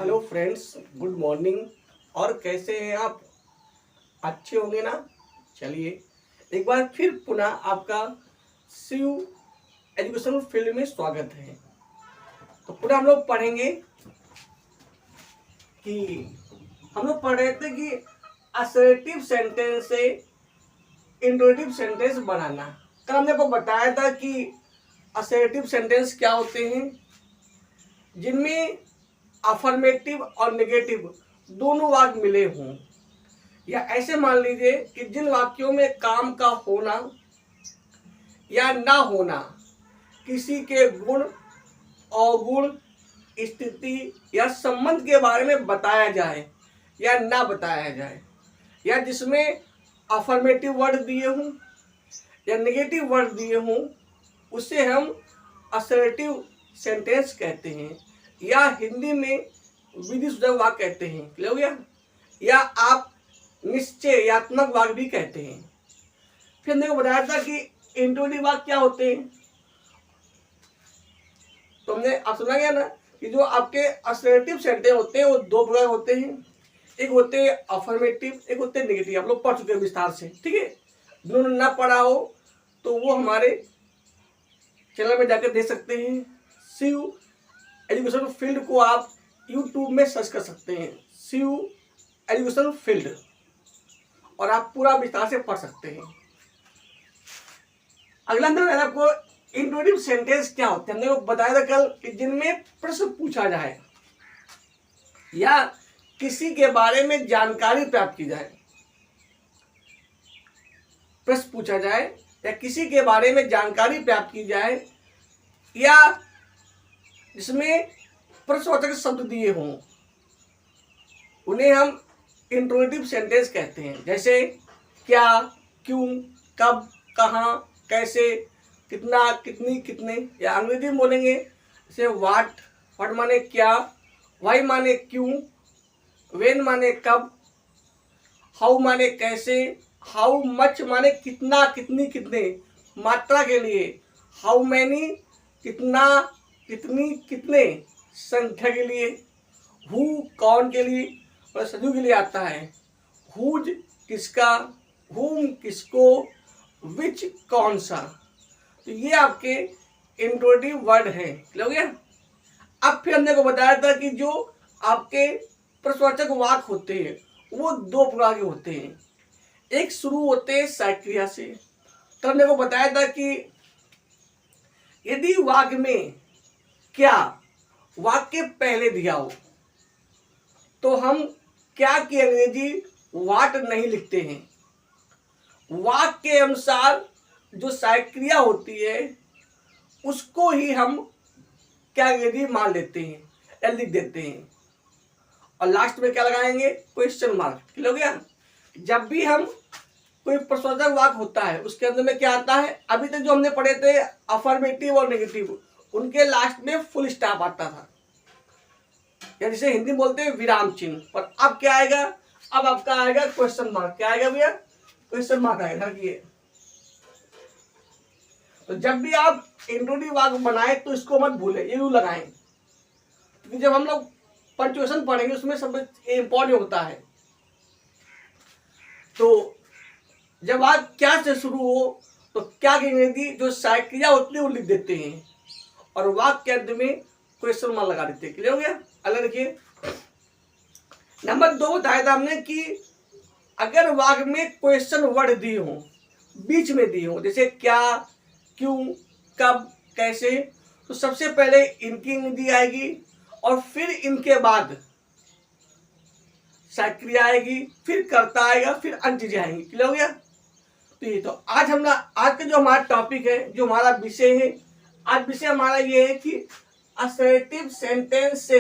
Hello friends, good morning. और कैसे हैं आप? अच्छे होंगे ना? चलिए एक बार फिर पुनः आपका शिव एजुकेशन फील्ड में स्वागत है। तो पुनः हम लोग पढ़ेंगे कि हम लोग पढ़ रहे थे कि असर्टिव सेंटेंस से इंट्रोगेटिव सेंटेंस बनाना। कल हमने आपको बताया था कि असर्टिव सेंटेंस क्या होते हैं, जिनमें अफर्मेटिव और नेगेटिव दोनों वाक्य मिले हों, या ऐसे मान लीजिए कि जिन वाक्यों में काम का होना या ना होना किसी के गुण, अवगुण, स्थिति या संबंध के बारे में बताया जाए या ना बताया जाए, या जिसमें अफर्मेटिव वर्ड दिए हों या नेगेटिव वर्ड दिए हों, उसे हम असर्टिव सेंटेंस कहते हैं, या हिंदी में विधि सूचक वाक्य कहते हैं। क्लियर हो गया? या आप निश्चयात्मक वाक्य भी कहते हैं। फिर हमने को बताया था कि इंट्रोगेटिव वाक्य क्या होते हैं। तो हमने आप सुना गया ना कि जो आपके असर्टिव सेंटेंस होते हैं वो दो प्रकार होते हैं, एक होते हैं अफर्मेटिव, एक होते हैं नेगेटिव। आप लोग पढ़ चुके हैं विस्तार से, ठीक है। जिन्होंने ना पढ़ा हो तो वो हमारे चैनल में जाकर देख सकते हैं। शिव एजुकेशन फील्ड को आप यूट्यूब में सर्च कर सकते हैं, शिव एजुकेशन फील्ड, और आप पूरा विस्तार से पढ़ सकते हैं। अगला अंदर आपको इंट्रोगेटिव सेंटेंस क्या होते हैं, हमने वो बताया था कल कि जिनमें प्रश्न पूछा जाए या किसी के बारे में जानकारी प्राप्त की जाए। प्रश्न पूछा जाए या किसी के बारे में जानकारी प्राप्त की जाए, या जिसमें प्रश्नवाचक शब्द दिए हों, उन्हें हम इंट्रोगेटिव सेंटेंस कहते हैं। जैसे क्या, क्यों, कब, कहाँ, कैसे, कितना, कितनी, कितने। या अंग्रेजी में बोलेंगे जैसे व्हाट माने क्या, वाई माने क्यों, व्हेन माने कब, हाउ माने कैसे, हाउ मच माने कितना, कितनी, कितने, मात्रा के लिए, हाउ मैनी कितना, कितनी, कितने, संख्या के लिए, हु कौन के लिए, और सजू के लिए आता है हुज किसका, हुम किसको, विच कौन सा। तो ये आपके इंट्रोगेटिव वर्ड है। हो गया? अब फिर हमने को बताया था कि जो आपके प्रश्नवाचक वाक्य होते हैं वो दो प्रकार के होते हैं। एक शुरू होते हैं सहायक क्रिया से। तो हमने को बताया था कि यदि वाक्य में क्या वाक्य पहले दिया हो तो हम क्या की अंग्रेजी वाट नहीं लिखते हैं। वाक्य के अनुसार जो सहायक क्रिया होती है उसको ही हम क्या अंग्रेजी मान लेते हैं या लिख देते हैं, और लास्ट में क्या लगाएंगे, क्वेश्चन मार्क। क्लियर हो गया? जब भी हम कोई प्रश्नवाचक वाक्य होता है उसके अंदर में क्या आता है, अभी तक जो हमने पढ़े थे अफर्मेटिव और नेगेटिव, उनके लास्ट में फुल स्टॉप आता था, या जिसे हिंदी में बोलते हैं विराम चिन्ह। पर अब क्या आएगा, अब आपका आएगा क्वेश्चन मार्क। क्या आएगा भैया? क्वेश्चन मार्क आएगा। तो जब भी आप इंट्रोगेटिव वाक्य बनाए तो इसको मत भूले, ये रूल लगाएं, क्योंकि जब हम लोग पंक्चुएशन पढ़ेंगे उसमें सब इंपॉर्टेंट होता है। तो जब आप क्या से शुरू हो तो क्या की अंग्रेजी जो सहायक क्रिया होती है वो लिख देते हैं, और वाक्य के अंत में क्वेश्चन मार्क लगा देते हैं। क्लियर हो गया? अलग रखिए। नंबर 2 बताया था हमने कि अगर वाक्य में क्वेश्चन वर्ड दिए हो, बीच में दिए हो, जैसे क्या, क्यों, कब, कैसे, तो सबसे पहले इनकी अंग्रेजी आएगी और फिर इनके बाद सहायक क्रिया आएगी, फिर कर्ता आएगा, फिर अन्य चीजें आएंगी। क्लियर हो गया? तो ये तो आज का जो हमारा टॉपिक है, जो हमारा विषय है, आज विषय हमारा ये है कि असर्टिव सेंटेंस से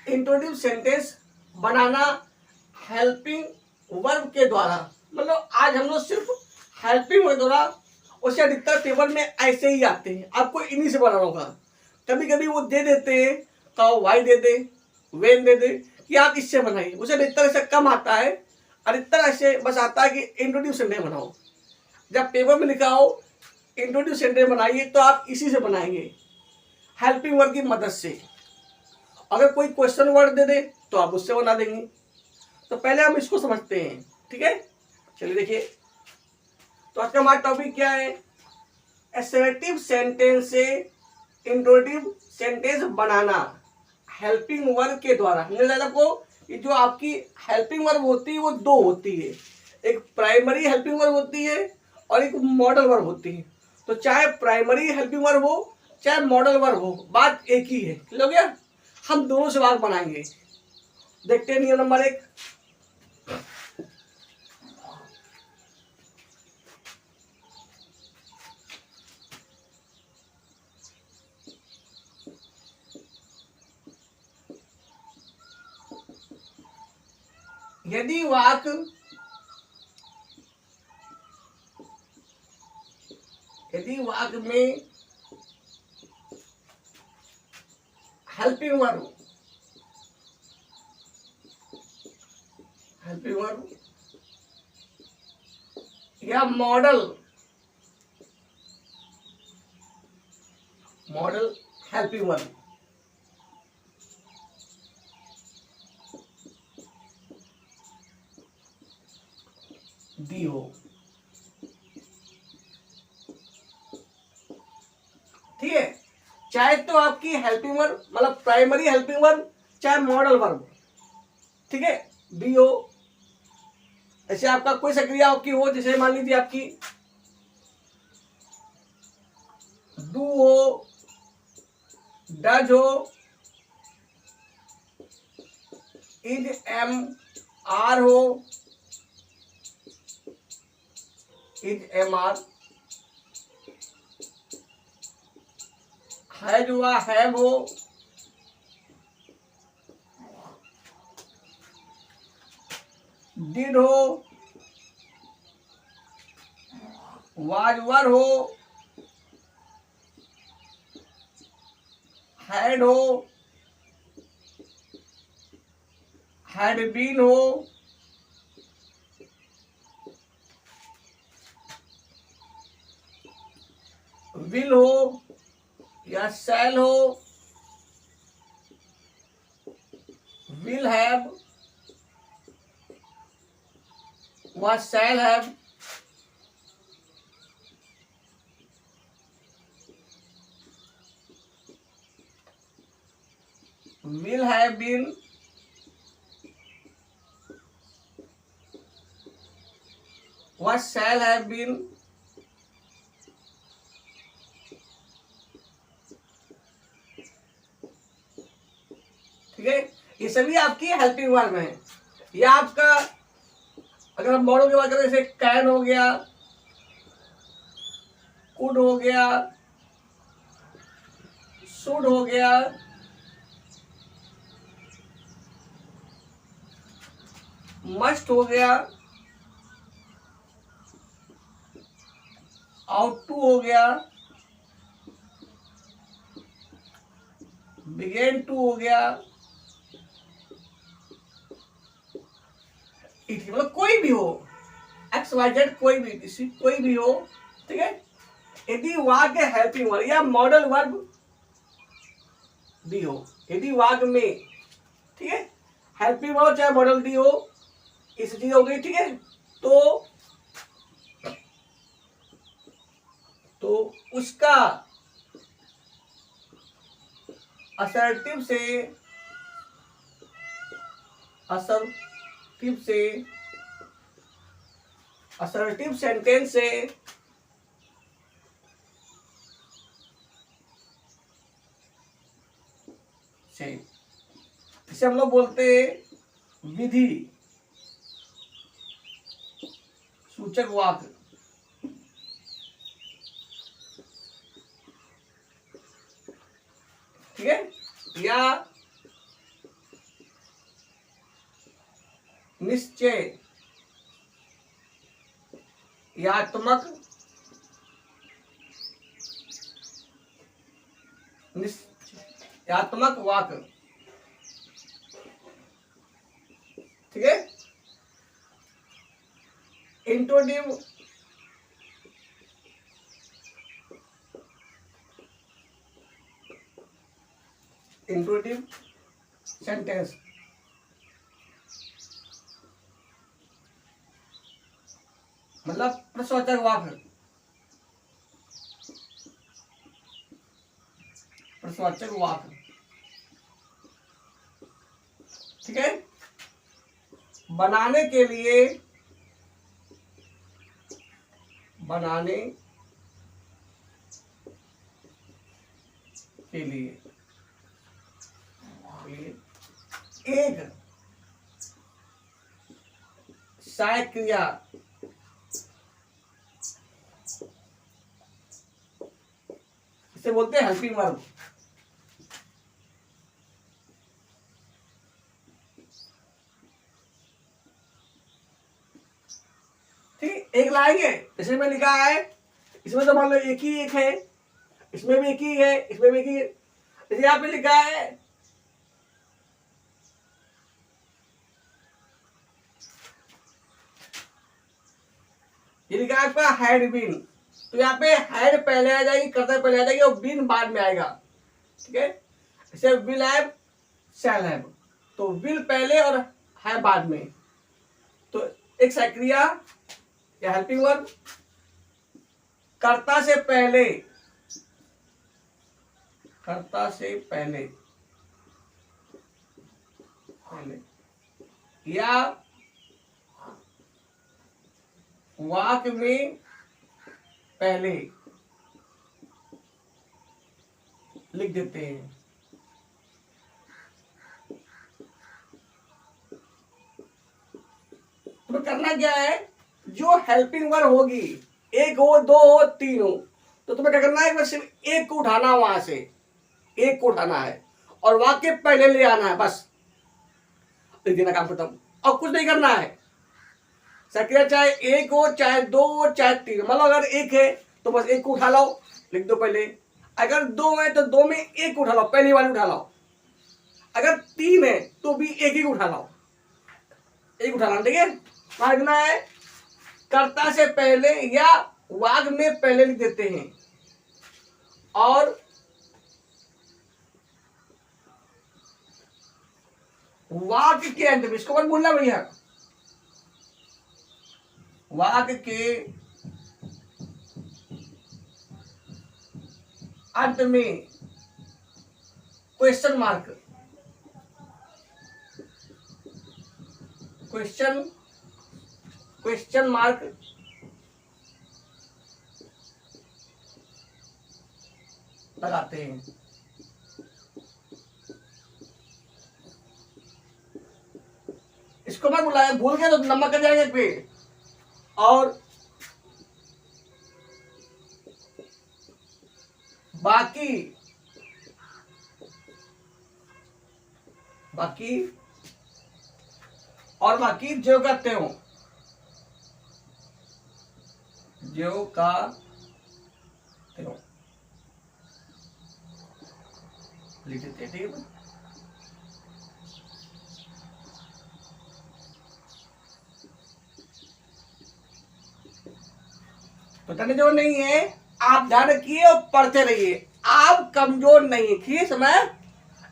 इंट्रोगेटिव सेंटेंस बनाना हेल्पिंग वर्ब के द्वारा। मतलब आज हम लोग सिर्फ हेल्पिंग वर्ब द्वारा, उसे अधिकतर पेपर में ऐसे ही आते हैं, आपको इन्हीं से बनाना होगा। कभी कभी वो दे देते हैं, तो why they they, when they दे कि आप इससे बनाइए, उसे अधिकतर ऐसा कम आता है। अधिकतर ऐसे बस आता है कि इंट्रोगेटिव सेंटेंस बनाओ। जब पेपर में लिखा हो इंट्रोगेटिव सेंटेंस बनाइए तो आप इसी से बनाएंगे, हेल्पिंग वर्ब की मदद से। अगर कोई क्वेश्चन वर्ड दे दे तो आप उससे बना देंगे। तो पहले हम इसको समझते हैं, ठीक है। चलिए देखिए, तो आज का हमारा टॉपिक क्या है, असर्टिव सेंटेंस से इंट्रोडक्टिव सेंटेंस बनाना हेल्पिंग वर्ब के द्वारा। हमने बताया आपको कि जो आपकी हेल्पिंग वर्ब होती है वो दो होती है, एक प्राइमरी हेल्पिंग वर्ब होती है और एक मॉडल वर्ब होती है। तो चाहे प्राइमरी हेल्पिंग वर्ब हो चाहे मॉडल वर्ब हो, बात एक ही है। क्लियर हो गया। हम दोनों से बात बनाएंगे। देखते हैं नियम नंबर 1। यदि वाक्य में हेल्पिंग वर्ब या मॉडल हेल्पिंग वर्ब दी हो, ठीक है। चाहे तो आपकी हेल्पिंग वर्ब मतलब प्राइमरी हेल्पिंग वर्ब चाहे मॉडल वर्ब, ठीक है, दी हो। ऐसे आपका कोई सा क्रिया आपकी हो, जैसे मान लीजिए आपकी डू हो, डज हो, इज एम आर हो, इज एम आर, हैज हुआ हैव हो, डिड हो, वाज वर हो, हैड हो, हैड बीन हो, विल हो या शैल हो, विल हैव व shall have, will have been, what shall have been, ठीक है। ये सभी आपकी हेल्पिंग वर्ब है। या आपका अगर हम मॉडल की बात करें, जैसे कैन हो गया, कुड हो गया, शुड हो गया, मस्ट हो गया, आउट टू हो गया, बिगेन टू हो गया, इट मतलब कोई भी हो, एक्स वाई जेड कोई भी हो, ठीक है। यदि वाक्य हेल्पिंग वर्ब या मॉडल वर्ब दी हो, यदि वाक्य में, ठीक है, हेल्पिंग वर्ब चाहे मॉडल दी हो, इस चीज हो गई, ठीक है। तो उसका असर्टिव सेंटेंस से इसे हम लोग बोलते हैं विधि सूचक वाक्य, ठीक है। या निश्चयात्मक वाक्य, ठीक है। Introductive sentence. मतलब प्रश्नवाचक वाक्य, प्रश्नवाचक वाक्य, ठीक है। बनाने के लिए, बनाने के लिए एक सहायक क्रिया इसे बोलते हैं हेल्पिंग वर्ब। ठीक, एक लाएंगे, इसमें में लिखा है, इसमें तो मान लो एक ही एक है, इसमें भी एक ही है, इसमें भी एक ही है। जैसे यहाँ पे लिखा है ये लिखा है आपका हैड बीन, तो यहाँ पे हैड पहले आ जाएगी, कर्ता पहले आ जाएगी और बीन बाद में आएगा, ठीक है। जैसे विल हैव, शैल हैव, तो विल पहले और है बाद में। तो एक सक्रिया या हेल्पिंग वर्ब कर्ता से पहले, कर्ता से पहले या वाक्य में पहले लिख देते हैं। तो करना क्या है, जो हेल्पिंग वर्ब होगी, एक हो, दो हो, तीन हो, तो तुम्हें क्या करना है, बस सिर्फ एक को उठाना है, वहां से एक को उठाना है और वाक्य पहले ले आना है, बस लिख देना, काम खत्म। और कुछ नहीं करना है। सक्रिया चाहे एक हो, चाहे दो हो, चाहे तीन, मतलब अगर एक है तो बस एक को उठा लो, लिख दो पहले। अगर दो है तो दो में एक उठा लो, पहली वाली उठा लो। अगर तीन है तो भी एक ही उठा लो, एक उठा लो, ठीक है। मांगना है कर्ता से पहले या वाक्य में पहले लिख देते हैं और वाक्य के अंत में, इसको मत भूलना भैया, वाक्य के अंत में क्वेश्चन मार्क, क्वेश्चन मार्क लगाते हैं। इसको मैं बुलाया, भूल गया तो नंबर कर जाएंगे पे। और बाकी और बाकी जो करते हो, जो का लिख देते, ठीक है। तो करने जो नहीं है, आप ध्यान रखिए और पढ़ते रहिए, आप कमजोर नहीं है। ठीक समय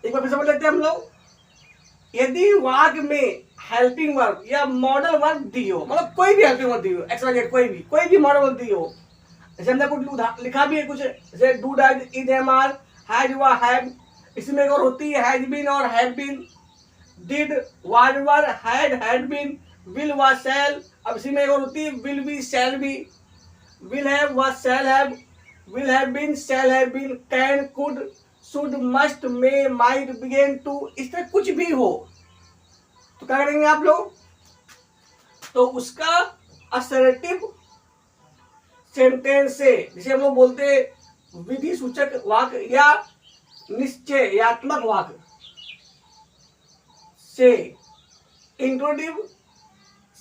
एक बार फिर समझ लेते हैं हम लोग। यदि वाक्य में हेल्पिंग वर्ब या मॉडल वर्ब दी हो, मतलब कोई भी हेल्पिंग वर्ब दी हो, एक्स वाई जेड कोई भी मॉडल वर्ब दी हो, जैसे हमने कुछ लिखा भी है कुछ, जैसे do did is am are has was have, इसमें और होती है हैज बीन और have been, did was were had been, will would shall, अब इसी में और होती है will be shall be, will have was shall have, will have been shall have been, can could should must may might begin to, इस तरह कुछ भी हो तो क्या करेंगे आप लोग, तो उसका असर्टिव सेंटेंस से, जिसे हम लोग बोलते विधि सूचक वाक्य या निश्चयात्मक वाक्य से, इंट्रोडक्टिव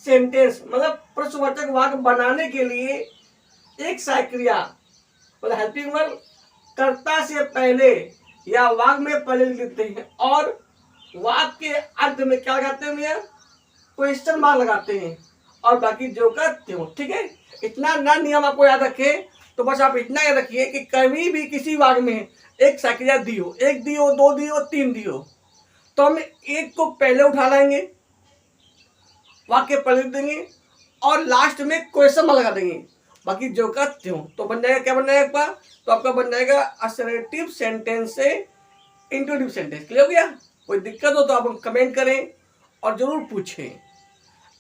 सेंटेंस मतलब प्रश्नवाचक वाक्य बनाने के लिए एक सहायक क्रिया मतलब हेल्पिंग वर्ब कर्ता से पहले या वाक्य में पहले लिखते हैं और वाक्य के अंत में क्या लगाते हैं भैया, क्वेश्चन मार्क लगाते हैं और बाकी जो करते हो। ठीक है, इतना ना नियम आपको याद रखे, तो बस आप इतना याद रखिए कि कभी भी किसी वाक्य में एक सहायक क्रिया दी हो, एक दी हो, दो दी हो, तीन दी हो, तो हम एक को पहले उठा लाएंगे, वाक्य पढ़ देंगे और लास्ट में क्वेश्चन लगा देंगे, बाकी जो का त्यों। तो बन जाएगा, क्या बन जाएगा एक बार, तो आपका बन जाएगा असर्टिव सेंटेंस से इंट्रोड्यूटिव सेंटेंस। क्लियर हो गया? कोई दिक्कत हो तो आप कमेंट करें और जरूर पूछें।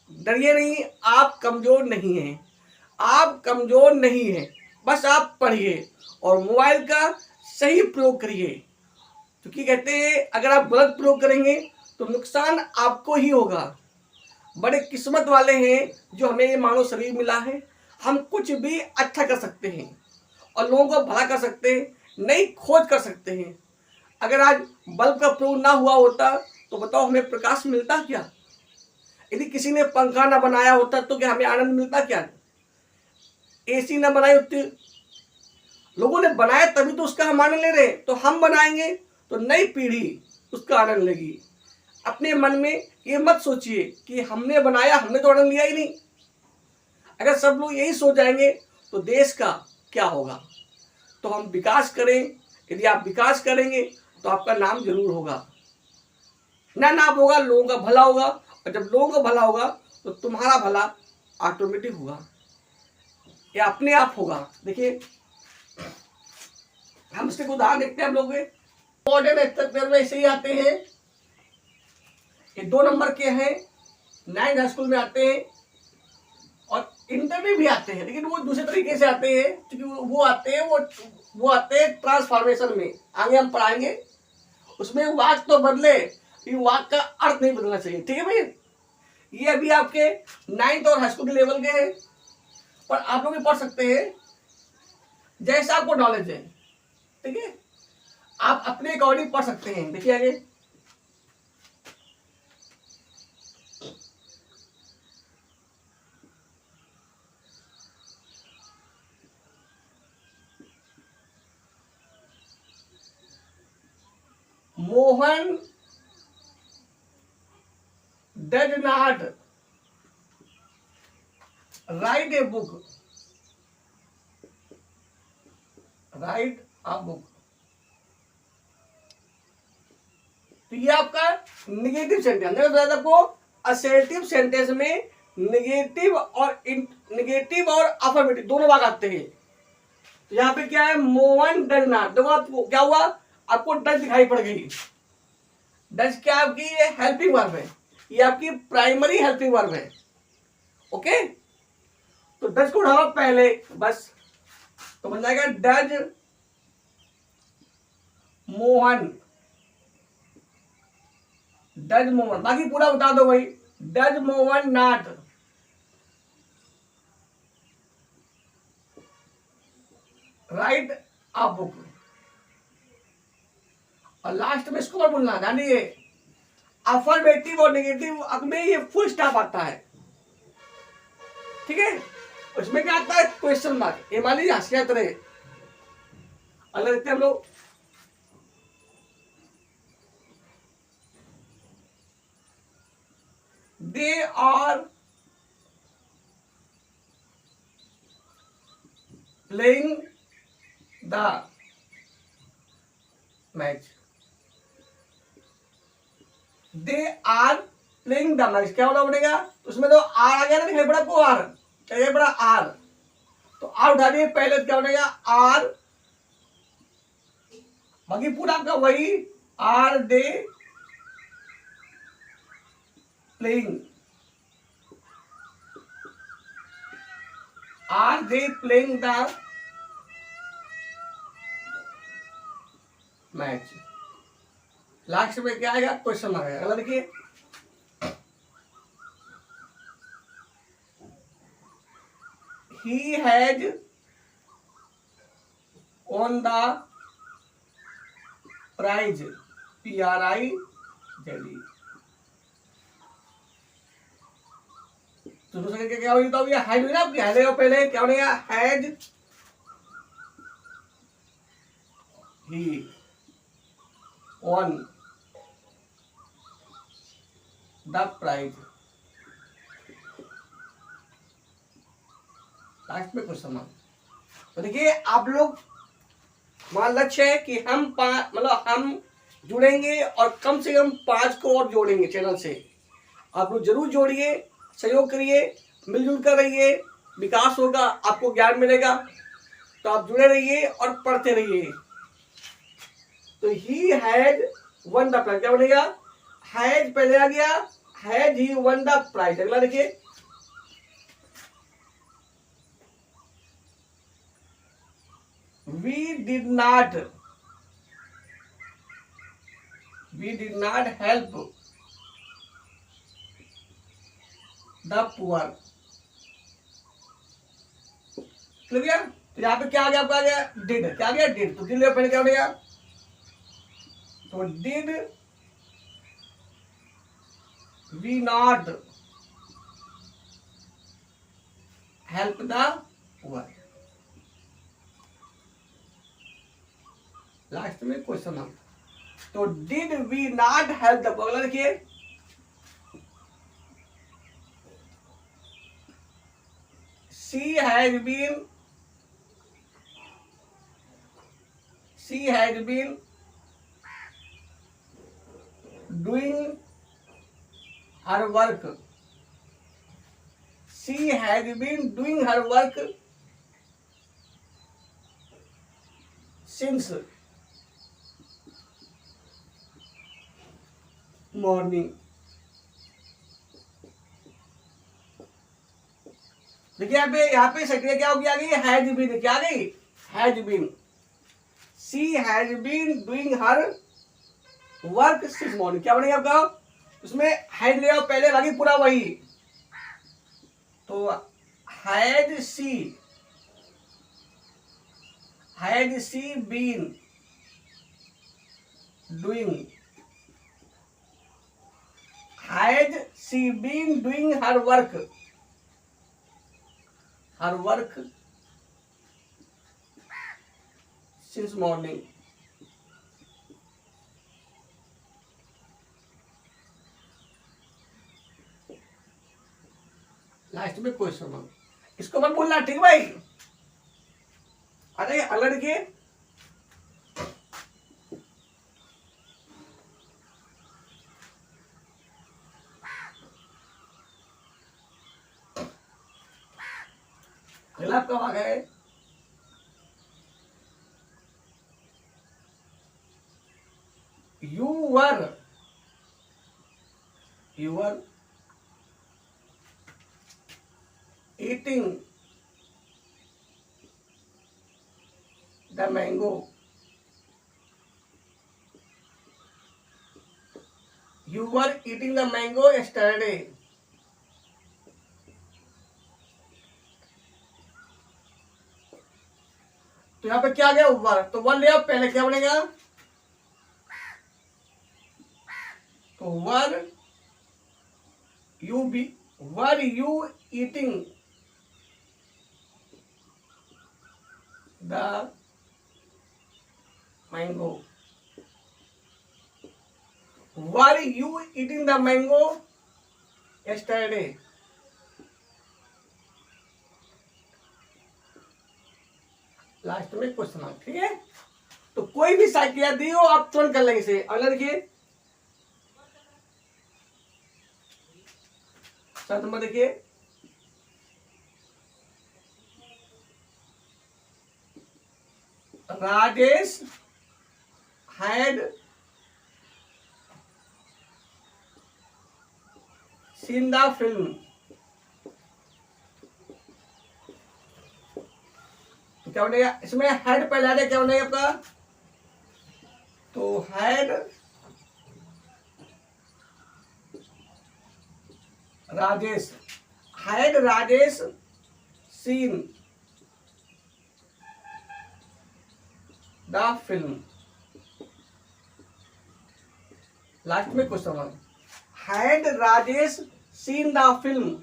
डरिए नहीं, आप कमजोर नहीं हैं, आप कमजोर नहीं हैं, बस आप पढ़िए और मोबाइल का सही प्रयोग करिए, क्योंकि कहते हैं अगर आप गलत प्रयोग करेंगे तो नुकसान आपको ही होगा। बड़े किस्मत वाले हैं जो हमें ये मानव शरीर मिला है, हम कुछ भी अच्छा कर सकते हैं और लोगों को भला कर सकते हैं, नई खोज कर सकते हैं। अगर आज बल्ब का प्रयोग ना हुआ होता तो बताओ हमें प्रकाश मिलता क्या? यदि किसी ने पंखा ना बनाया होता तो क्या हमें आनंद मिलता क्या? एसी ना बनाई होती, लोगों ने बनाया तभी तो उसका हम आनंद ले रहे हैं। तो हम बनाएंगे तो नई पीढ़ी उसका आनंद लेगी। अपने मन में ये मत सोचिए कि हमने बनाया, हमने तो आनंद लिया ही नहीं। अगर सब लोग यही सोच जाएंगे तो देश का क्या होगा? तो हम विकास करें, यदि आप विकास करेंगे तो आपका नाम जरूर होगा, नाम होगा, लोगों का भला होगा, और जब लोगों का भला होगा तो तुम्हारा भला ऑटोमेटिक होगा या अपने आप होगा। देखिए हम इसके उदाहरण देखते हैं हम लोग मॉडर्न में ऐसे ही आते हैं, ये 2 नंबर के हैं, 9th हाई स्कूल में आते हैं और इंटर में भी आते हैं, लेकिन वो दूसरे तरीके से आते हैं, क्योंकि वो आते हैं ट्रांसफॉर्मेशन में। आगे हम पढ़ाएंगे, उसमें वाक्य तो बदले, वाक्य का अर्थ नहीं बदलना चाहिए। ठीक है भाई? ये अभी आपके 9th और हाई स्कूल के लेवल के हैं, पर आप लोग भी पढ़ सकते हैं जैसा आपको नॉलेज है। ठीक है, आप अपने अकॉर्डिंग पढ़ सकते हैं। देखिए आगे, Mohan does not right a book, right a book. तो ये आपका निगेटिव सेंटेंस है। आपको असर्टिव सेंटेंस में निगेटिव और अफर्मेटिव दोनों भाग आते हैं। तो यहाँ पे क्या है, मोहन डज नॉट। देखो आपको क्या हुआ, आपको डज दिखाई पड़ गई। डज क्या आपकी, ये हेल्पिंग वर्ब है, ये आपकी प्राइमरी हेल्पिंग वर्ब है। ओके, तो डज को उठाओ पहले बस, तो बन जाएगा डज मोहन, डज मोहन। बाकी पूरा बता दो भाई, does Mohan not right a book. और लास्ट में इसको मत बोलना, जानिए अफर्मेटिव और नेगेटिव में ये फुल स्टॉप आता है। ठीक है, उसमें क्या आता है, क्वेश्चन मार्क। ये मान लीजिए हंसियात रहे, अगर देखते हम लोग, they are playing the match, they are playing the match. क्या होना पड़ेगा, उसमें तो आर आ गया ना, दिखाई पड़ा को आर, दिखाई पड़ा आर, तो आर उठा दिए पहले, तो क्या बनेगा आर, बाकी पूरा आपका वही, are they playing, are they playing the match. Last में क्या आएगा, क्वेश्चन आ गया। देखिए he has won the prize, PRIZE। तो दूसरे क्या होगी, तो ये हैज हुई ना आपकी, हैज हो पहले, क्या बनेगा has he won the prize. Last में क्वेश्चन मार्क। तो देखिए आप लोग, हमारा लक्ष्य है कि हम हम जुड़ेंगे और कम से कम 5 को और जोड़ेंगे चैनल से। आप लोग जरूर जोड़िए, सहयोग करिए, मिलजुल कर रहिए, विकास होगा, आपको ज्ञान मिलेगा। तो आप जुड़े रहिए और पढ़ते रहिए। तो he had won the prize, क्या बनेगा? हैज पहले आ गया, has he won the prize. अगला देखिए, we did not help the poor. Clear गया? तो यहाँ पे क्या आ गया आपका? आ गया डिड। क्या आ गया? डिड। तो डिड पहले क्या बनेगा? तो did we not help the poor. Last में क्वेश्चन हम, तो did we not help the poor. देखिए, she had been doing her work. She had been doing her work since morning. देखिए यहाँ पे सक्रिय क्या हो गया? Has been. क्या गई? Has been. She has been doing her work since morning. क्या बनेगा आपका? उसमें हैज ले आओ पहले, बाकी पूरा वही। तो has she been doing, has she been doing her work since morning. Last में क्वेश्चन, इसको मत बोलना, ठीक भाई? अरे अलग के अगला आपका भाग है you were eating the mango. You were eating the mango yesterday. तो यहाँ पे क्या आ गया? वर। तो वर ले आओ पहले, क्या बनेगा? तो were you eating the mango. Were you eating the mango yesterday? Last में क्वेश्चन है, ठीक है? तो कोई भी साइकिल दी हो आप तुरंत कर लेंगे इसे। अगला देखिए, सात नंबर देखिए, Rajesh had seen the film. तो क्या बनेगा? इसमें हैड पहले आ गया, क्या बनेगा आपका? तो had Rajesh seen the film. Last में question, had Rajesh seen the film.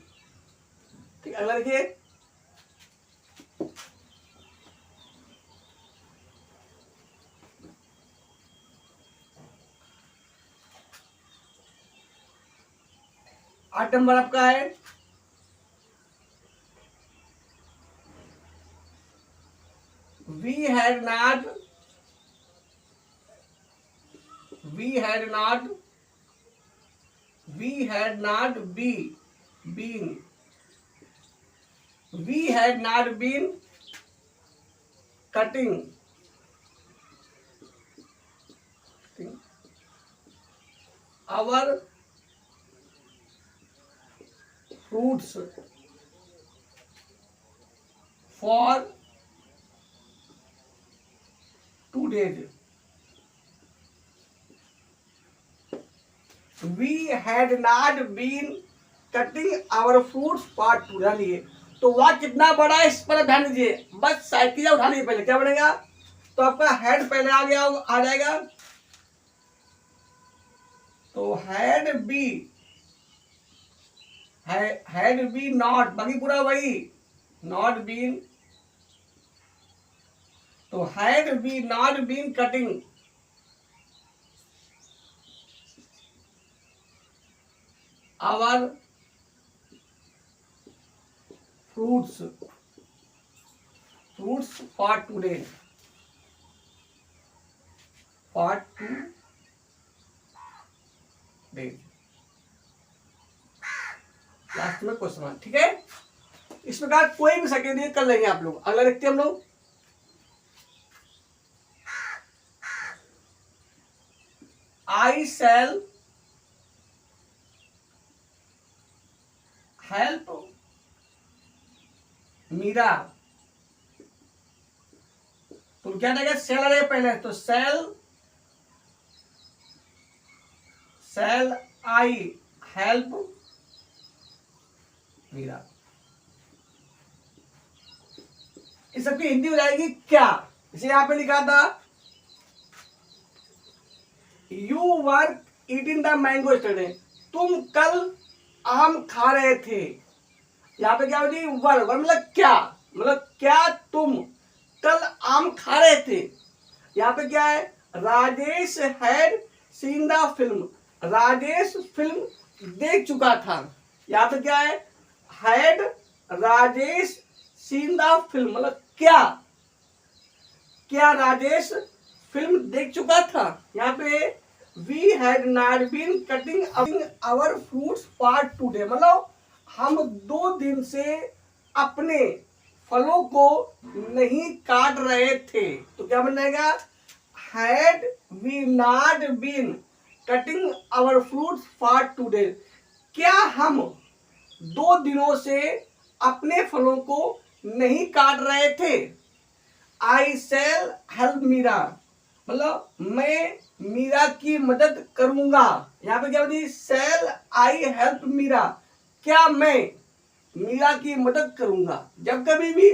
ठीक, अगला देखिए, आठ नंबर आपका है we we had not been cutting our fruits for 2 days. We had not been cutting our fruits for 2 days. तो वाक्य कितना बड़ा है इस पर ध्यान दीजिए। बस साइकिल उठानी है पहले, क्या बनेगा? तो आपका हेड पहले आ गया, आ जाएगा। तो हैड बी नॉट, बाकी पूरा वही नॉट बीन। तो had we not been cutting our fruits for 2 days. Last में क्वेश्चन, ठीक है? इस प्रकार कोई भी सेकेंड कर लेंगे आप लोग। अगला देखते हैं हम लोग। I shall help Meera. तो क्या रहेगा? सेल आ जाएगा पहले, तो सेल आई हेल्प मीरा। इस सबकी हिंदी हो जाएगी क्या? इसे यहां पे लिखा था you were eating the mango yesterday, तुम कल आम खा रहे थे। यहाँ पे क्या होती है? वर मतलब क्या, मतलब क्या तुम कल आम खा रहे थे। यहाँ पे क्या है? Rajesh had seen the film, Rajesh film देख चुका था। यहाँ पे क्या है? Had Rajesh seen the film, मतलब क्या राजेश फिल्म देख चुका था। यहाँ पे we had not been cutting our fruits for 2 days, मतलब हम 2 दिन से अपने फलों को नहीं काट रहे थे। तो क्या बन जाएगा? Had we not been cutting our fruits for 2 days, क्या हम 2 दिनों से अपने फलों को नहीं काट रहे थे। आई शैल हेल्प मीरा, मतलब मैं मीरा की मदद करूंगा। यहाँ पे क्या होती है? शैल आई हेल्प मीरा, क्या मैं मीरा की मदद करूंगा। जब कभी भी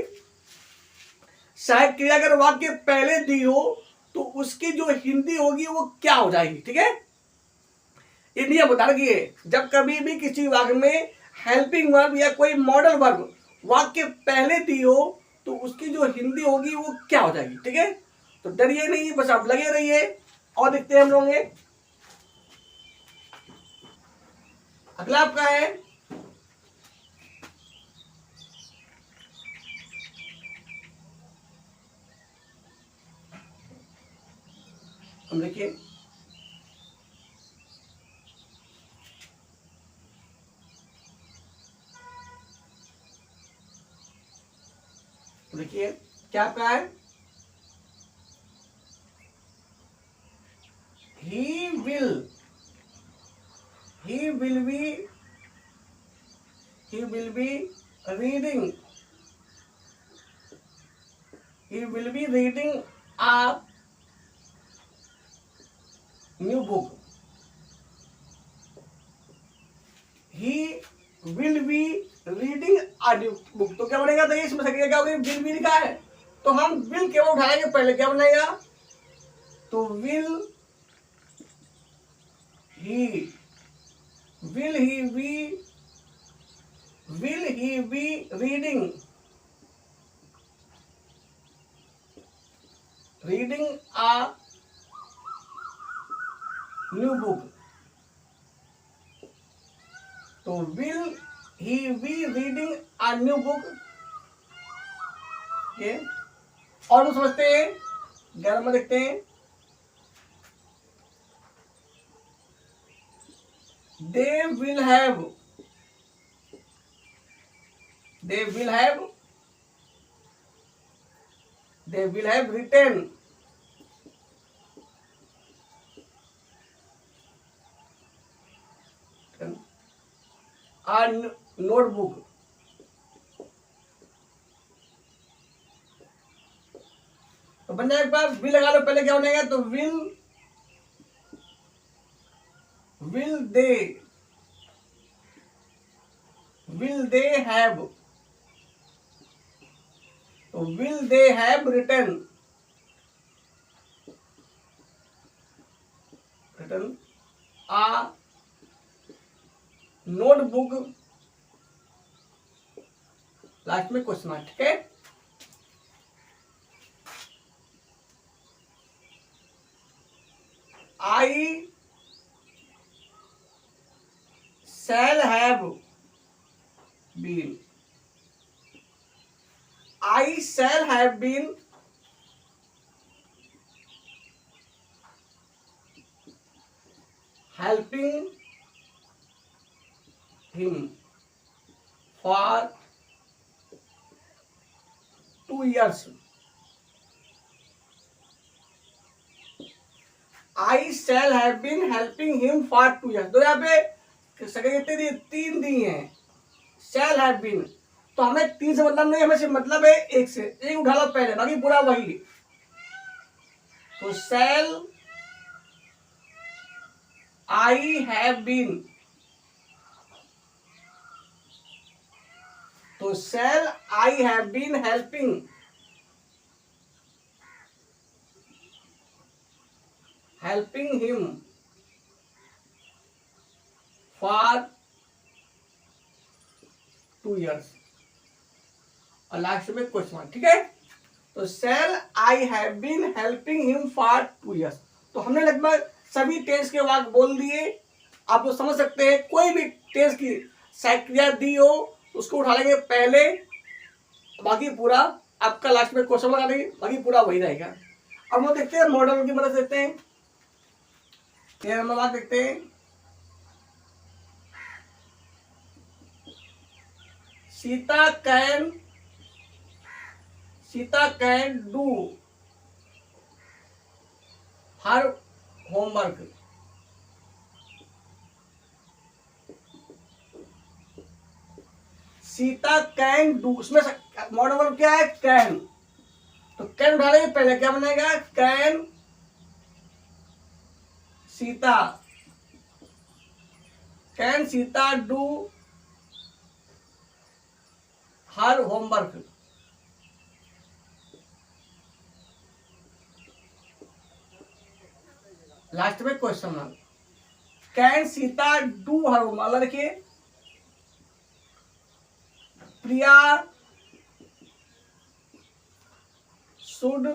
सहायक क्रिया अगर वाक्य पहले दी हो तो उसकी जो हिंदी होगी वो क्या हो जाएगी, ठीक है? ये नियम बता रखिए, जब कभी भी किसी वाक्य में हेल्पिंग वर्ब या कोई मॉडल वर्ब वाक्य पहले दी हो तो उसकी जो हिंदी होगी वो क्या हो जाएगी, ठीक है? तो डरिए नहीं, बस आप लगे रहिए और देखते हैं हम लोग। अगला आपका है हम देखिए, देखिए क्या आपका है? he will be reading a new book. He will be reading a new book, तो क्या बनेगा? तो इसमें क्या होगा? will भी लिखा है तो हम will केवल उठाएंगे पहले, क्या बनेगा? तो will he be reading a new book, तो will he be reading a new book। ये और समझते हैं, 11 में देखते हैं। they will have, they will have, they will have written, a notebook. तो बन जाएगा, विल लगा लो, पहले क्या बनेगा, तो will they have, तो will they have written a notebook, last में क्वेश्चन मार्क, ठीक है। I shall have been, I shall have been helping him for 2 years. I shall have been helping him for 2 years. तो यहाँ पे कितने 3 दी हैं, shall have been, तो हमें 3 से मतलब नहीं, हमें सिर्फ मतलब है 1 से, 1 उठा लो पहले, बाकी पूरा वही। तो shall I have been, तो shall I have been helping him for 2 years, और लास्ट में क्वेश्चन मार्क, ठीक है। तो shall I have been helping him for 2 years, तो हमने लगभग सभी टेंस के वाक्य बोल दिए। आप लोग समझ सकते हैं, कोई भी टेंस की क्रिया दी हो उसको उठा लेंगे पहले, बाकी पूरा आपका लास्ट में क्वेश्चन लगा देंगे, बाकी पूरा वही रहेगा। अब हम देखते हैं मॉडल की मदद से, देखते हैं 13 नंबर बात देखते हैं। Sita can do her homework, Sita can do, उसमें मॉडल वर्ब क्या है, कैन, तो कैन उठा लेंगे पहले, क्या बनेगा, can Sita do her homework, last में question mark, can Sita do her homework. देखिए Priya should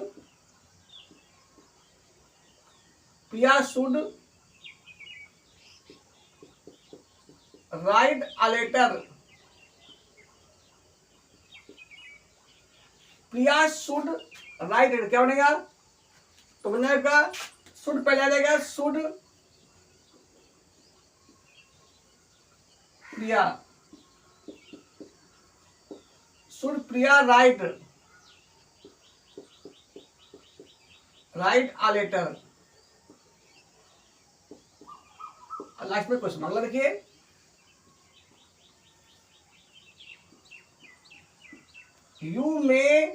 write a letter, Priya should write, क्या बनेगा, तो बन जाएगा शुड पहले आ जाएगा, should Priya write a letter, last में क्वेश्चन अगला देखिए, you may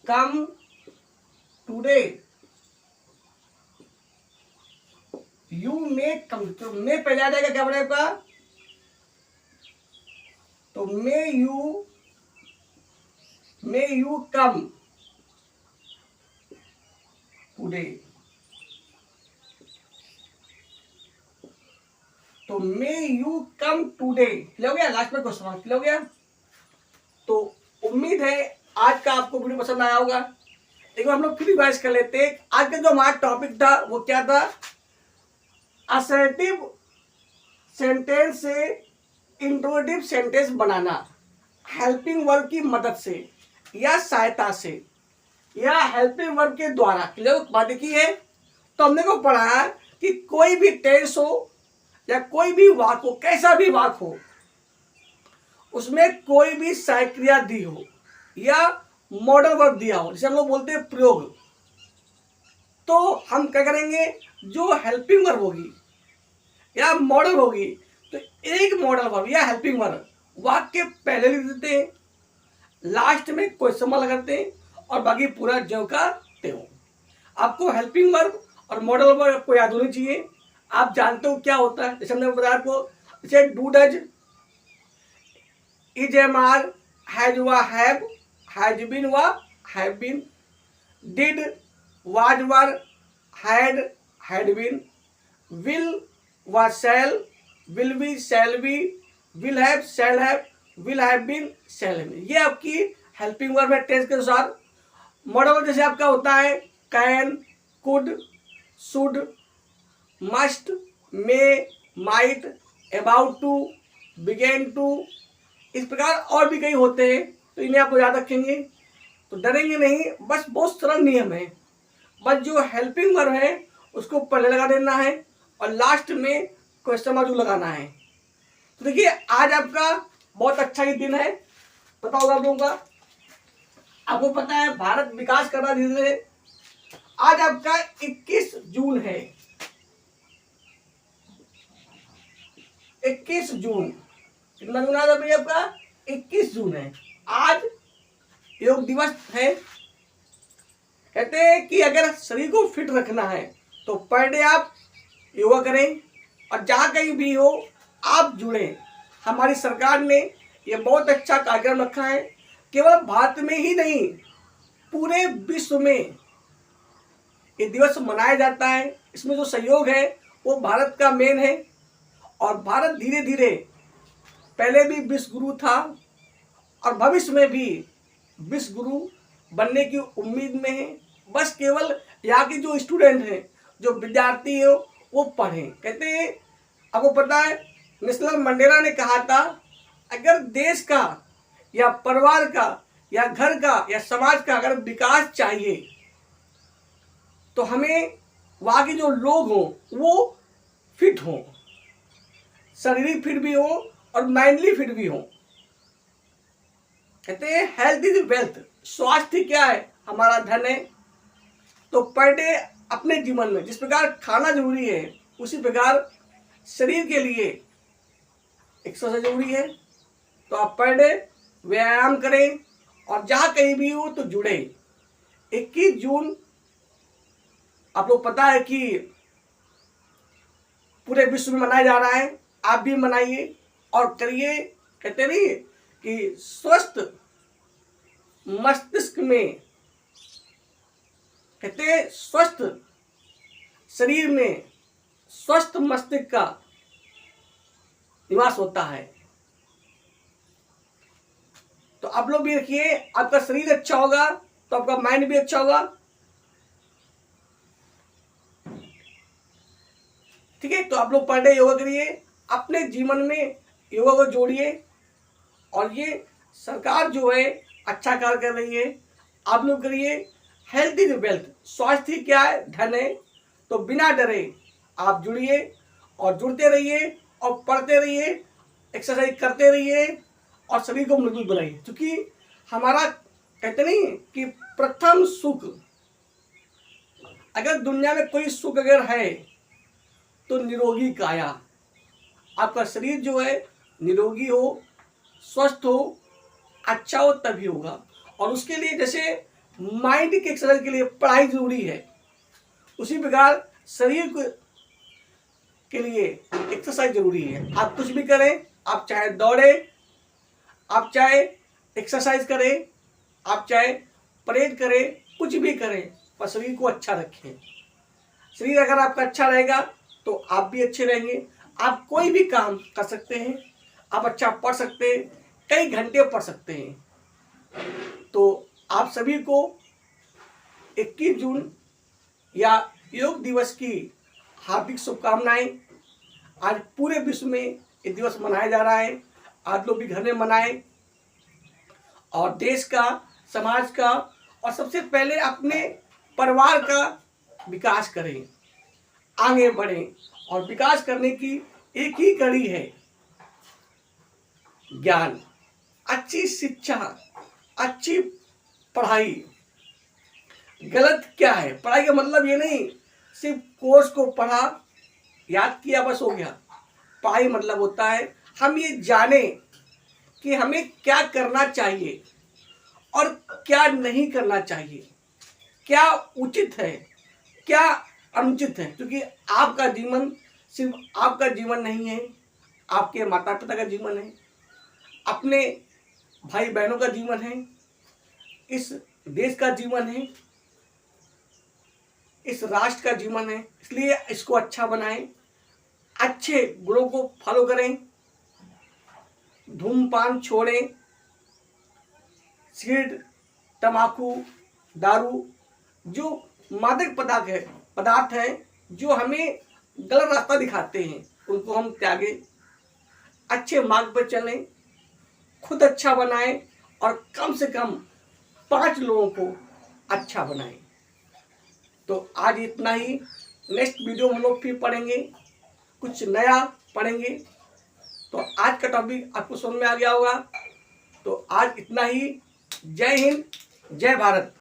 come today, you may come, तो मे पहले आ जाएगा, क्या बनेगा, तो मे यू कम टूडे, तो may you come today, clear हो गया, लास्ट में क्वेश्चन मार्क, क्लियर हो गया। तो उम्मीद है आज का आपको वीडियो पसंद आया होगा। एक बार हम लोग फिर रिवाइज कर लेते हैं। आज का जो हमारा टॉपिक था वो क्या था, असर्टिव सेंटेंस से इंट्रोगेटिव सेंटेंस बनाना, हेल्पिंग वर्ब की मदद से या सहायता से या हेल्पिंग वर्ब के द्वारा, क्लियर बात की है। तो हमने को पढ़ा कि कि कोई भी टेंस हो या कोई भी वाक हो, कैसा भी वाक हो, उसमें कोई भी सहायक क्रिया दी हो या मॉडल वर्ब दिया हो, जैसे हम लोग बोलते हैं प्रयोग, तो हम क्या करेंगे, जो हेल्पिंग वर्ब होगी या मॉडल होगी, तो एक मॉडल वर्ब या हेल्पिंग वर्ब वाक्य पहले लिख देते हैं, लास्ट में क्वेश्चन मार्क लगाते हैं और बाकी पूरा जो का त्यों। आपको हेल्पिंग वर्ब और मॉडल वर्ब आपको याद होनी चाहिए। आप जानते हो क्या होता है, जैसे हमने बताया आपको, जैसे do does, is am are, has व हैव, हैज बीन व have been, did was were, had been, will व shall, will be shall be, will have shall have, will have been shall have been. ये आपकी helping verb है tense के अनुसार। Modal verb जैसे आपका होता है can, could, should, must, may, might, about to, begin to, इस प्रकार और भी कई होते हैं, तो इन्हें आप याद रखेंगे तो डरेंगे नहीं। बस बहुत सरल नियम है, बस जो हेल्पिंग वर्ब है उसको पहले लगा देना है और लास्ट में क्वेश्चन मार्क लगाना है। तो देखिए आज आपका बहुत अच्छा ही दिन है, पता होगा आप लोगों का, आपको पता है भारत विकास कर रहा धीरे धीरे। आज आपका 21 जून है, 21 जून, कितना जून आज अभी आपका 21 जून है। आज योग दिवस है। कहते हैं कि अगर शरीर को फिट रखना है तो पर डे आप योगा करें और जहाँ कहीं भी हो आप जुड़ें। हमारी सरकार ने ये बहुत अच्छा कार्यक्रम रखा है, केवल भारत में ही नहीं पूरे विश्व में ये दिवस मनाया जाता है। इसमें जो सहयोग है वो भारत का मेन है और भारत धीरे धीरे, पहले भी विश्व गुरु था और भविष्य में भी विश्व गुरु बनने की उम्मीद में है। बस केवल यहाँ के जो स्टूडेंट हैं, जो विद्यार्थी हो वो पढ़ें। कहते हैं, आपको पता है नेल्सन मंडेला ने कहा था, अगर देश का या परिवार का या घर का या समाज का अगर विकास चाहिए तो हमें वहाँ के जो लोग हों वो फिट हों, शारीरिक फिट भी हो और माइंडली फिट भी हो। कहते हैं हेल्थ इज वेल्थ, स्वास्थ्य क्या है, हमारा धन है। तो पर डे अपने जीवन में जिस प्रकार खाना जरूरी है उसी प्रकार शरीर के लिए एक्सरसाइज जरूरी है। तो आप पर डे व्यायाम करें और जहाँ कहीं भी हो तो जुड़े। 21 जून आप लोग पता है कि पूरे विश्व में मनाया जा रहा है, आप भी मनाइए और करिए। कहते नहीं कि स्वस्थ मस्तिष्क में, कहते हैं स्वस्थ शरीर में स्वस्थ मस्तिष्क का निवास होता है। तो आप लोग भी रखिए, आपका शरीर अच्छा होगा तो आपका माइंड भी अच्छा होगा। ठीक है, तो आप लोग पर डे योगा करिए, अपने जीवन में योगा को जोड़िए और ये सरकार जो है अच्छा कार्य कर रही है, आप लोग करिए। हेल्थ इज वेल्थ, स्वास्थ्य क्या है, धन है। तो बिना डरे आप जुड़िए और जुड़ते रहिए और पढ़ते रहिए, एक्सरसाइज करते रहिए और शरीर को मजबूत बनाइए। क्योंकि हमारा कहते नहीं कि प्रथम सुख, अगर दुनिया में कोई सुख अगर है तो निरोगी काया। आपका शरीर जो है निरोगी हो, स्वस्थ हो, अच्छा हो तभी होगा। और उसके लिए जैसे माइंड की एक्सरसाइज के लिए पढ़ाई जरूरी है, उसी प्रकार शरीर के लिए एक्सरसाइज जरूरी है। आप कुछ भी करें, आप चाहे दौड़े, आप चाहे एक्सरसाइज करें, आप चाहे परेड करें, कुछ भी करें, पर शरीर को अच्छा रखें। शरीर अगर आपका अच्छा रहेगा तो आप भी अच्छे रहेंगे। आप कोई भी काम कर सकते हैं, आप अच्छा पढ़ सकते हैं, कई घंटे पढ़ सकते हैं। तो आप सभी को 21 जून या योग दिवस की हार्दिक शुभकामनाएं। आज पूरे विश्व में ये दिवस मनाया जा रहा है, आप लोग भी घर में मनाएं और देश का, समाज का और सबसे पहले अपने परिवार का विकास करें। आगे बढ़ें। और विकास करने की एक ही कड़ी है, ज्ञान, अच्छी शिक्षा, अच्छी पढ़ाई। गलत क्या है? पढ़ाई का मतलब ये नहीं सिर्फ कोर्स को पढ़ा, याद किया, बस हो गया। पढ़ाई मतलब होता है हम ये जाने कि हमें क्या करना चाहिए और क्या नहीं करना चाहिए, क्या उचित है, क्या अनुचित है। क्योंकि आपका जीवन सिर्फ आपका जीवन नहीं है, आपके माता पिता का जीवन है, अपने भाई बहनों का जीवन है, इस देश का जीवन है, इस राष्ट्र का जीवन है। इसलिए इसको अच्छा बनाएं, अच्छे गुणों को फॉलो करें, धूमपान छोड़ें, सिगरेट, तंबाकू, दारू, जो मादक पदार्थ है जो हमें गलत रास्ता दिखाते हैं, उनको हम त्यागें, अच्छे मार्ग पर चलें, खुद अच्छा बनाएं और कम से कम 5 लोगों को अच्छा बनाएं। तो आज इतना ही। नेक्स्ट वीडियो में हम लोग फिर पढ़ेंगे, कुछ नया पढ़ेंगे। तो आज का टॉपिक आपको समझ में आ गया होगा। तो आज इतना ही। जय हिंद, जय भारत।